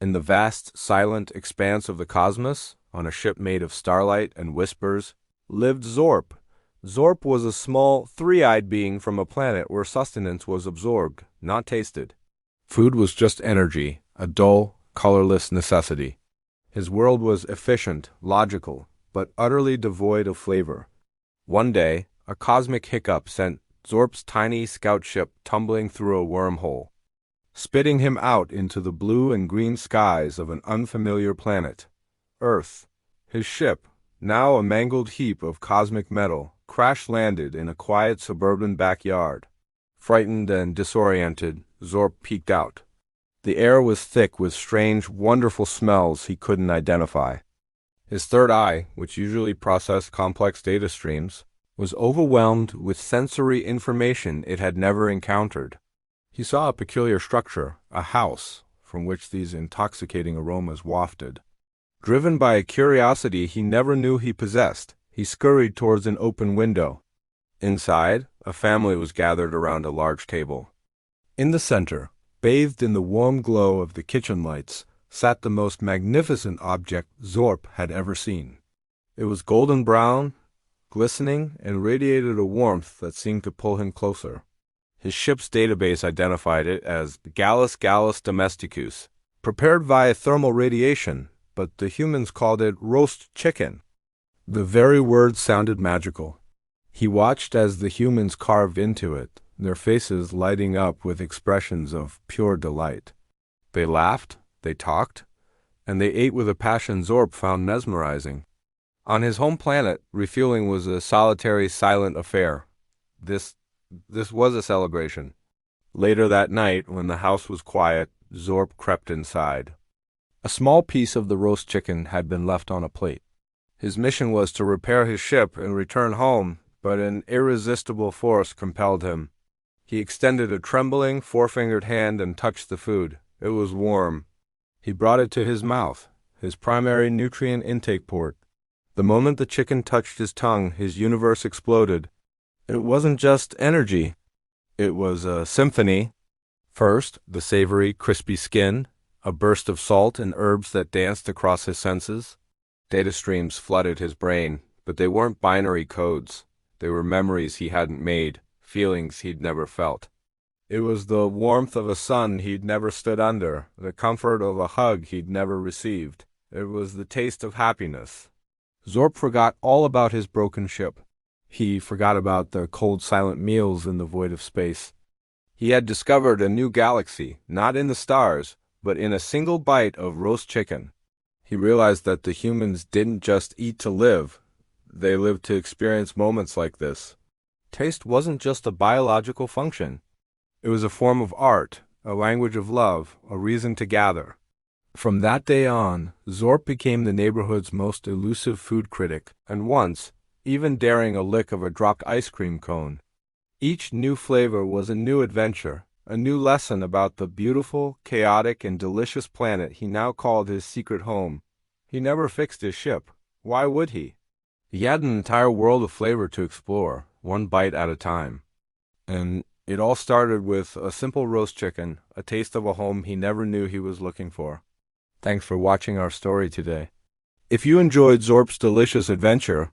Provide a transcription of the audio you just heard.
In the vast, silent expanse of the cosmos, on a ship made of starlight and whispers, lived Zorp. Zorp was a small, three-eyed being from a planet where sustenance was absorbed, not tasted. Food was just energy, a dull, colorless necessity. His world was efficient, logical, but utterly devoid of flavor. One day, a cosmic hiccup sent Zorp's tiny scout ship tumbling through a wormhole, spitting him out into the blue and green skies of an unfamiliar planet, Earth. His ship, now a mangled heap of cosmic metal, crash-landed in a quiet suburban backyard. Frightened and disoriented, Zorp peeked out. The air was thick with strange, wonderful smells he couldn't identify. His third eye, which usually processed complex data streams, was overwhelmed with sensory information it had never encountered. He saw a peculiar structure, a house, from which these intoxicating aromas wafted. Driven by a curiosity he never knew he possessed, he scurried towards an open window. Inside, a family was gathered around a large table. In the center, bathed in the warm glow of the kitchen lights, sat the most magnificent object Zorp had ever seen. It was golden brown, glistening, and radiated a warmth that seemed to pull him closer. His ship's database identified it as Gallus domesticus, prepared via thermal radiation, but the humans called it roast chicken. The very word sounded magical. He watched as the humans carved into it, their faces lighting up with expressions of pure delight. They laughed, they talked, and they ate with a passion Zorp found mesmerizing. On his home planet, refueling was a solitary, silent affair. This was a celebration. Later that night, when the house was quiet, Zorp crept inside. A small piece of the roast chicken had been left on a plate. His mission was to repair his ship and return home, but an irresistible force compelled him. He extended a trembling, four-fingered hand and touched the food. It was warm. He brought it to his mouth, his primary nutrient intake port. The moment the chicken touched his tongue, his universe exploded. It wasn't just energy. It was a symphony. First, the savory, crispy skin, a burst of salt and herbs that danced across his senses. Data streams flooded his brain, but they weren't binary codes. They were memories he hadn't made, feelings he'd never felt. It was the warmth of a sun he'd never stood under, the comfort of a hug he'd never received. It was the taste of happiness. Zorp forgot all about his broken ship. He forgot about the cold, silent meals in the void of space. He had discovered a new galaxy, not in the stars, but in a single bite of roast chicken. He realized that the humans didn't just eat to live. They lived to experience moments like this. Taste wasn't just a biological function. It was a form of art, a language of love, a reason to gather. From that day on, Zorp became the neighborhood's most elusive food critic, and once, even daring a lick of a dropped ice cream cone. Each new flavor was a new adventure, a new lesson about the beautiful, chaotic, and delicious planet he now called his secret home. He never fixed his ship. Why would he? He had an entire world of flavor to explore, one bite at a time. And it all started with a simple roast chicken, a taste of a home he never knew he was looking for. Thanks for watching our story today. If you enjoyed Zorp's delicious adventure,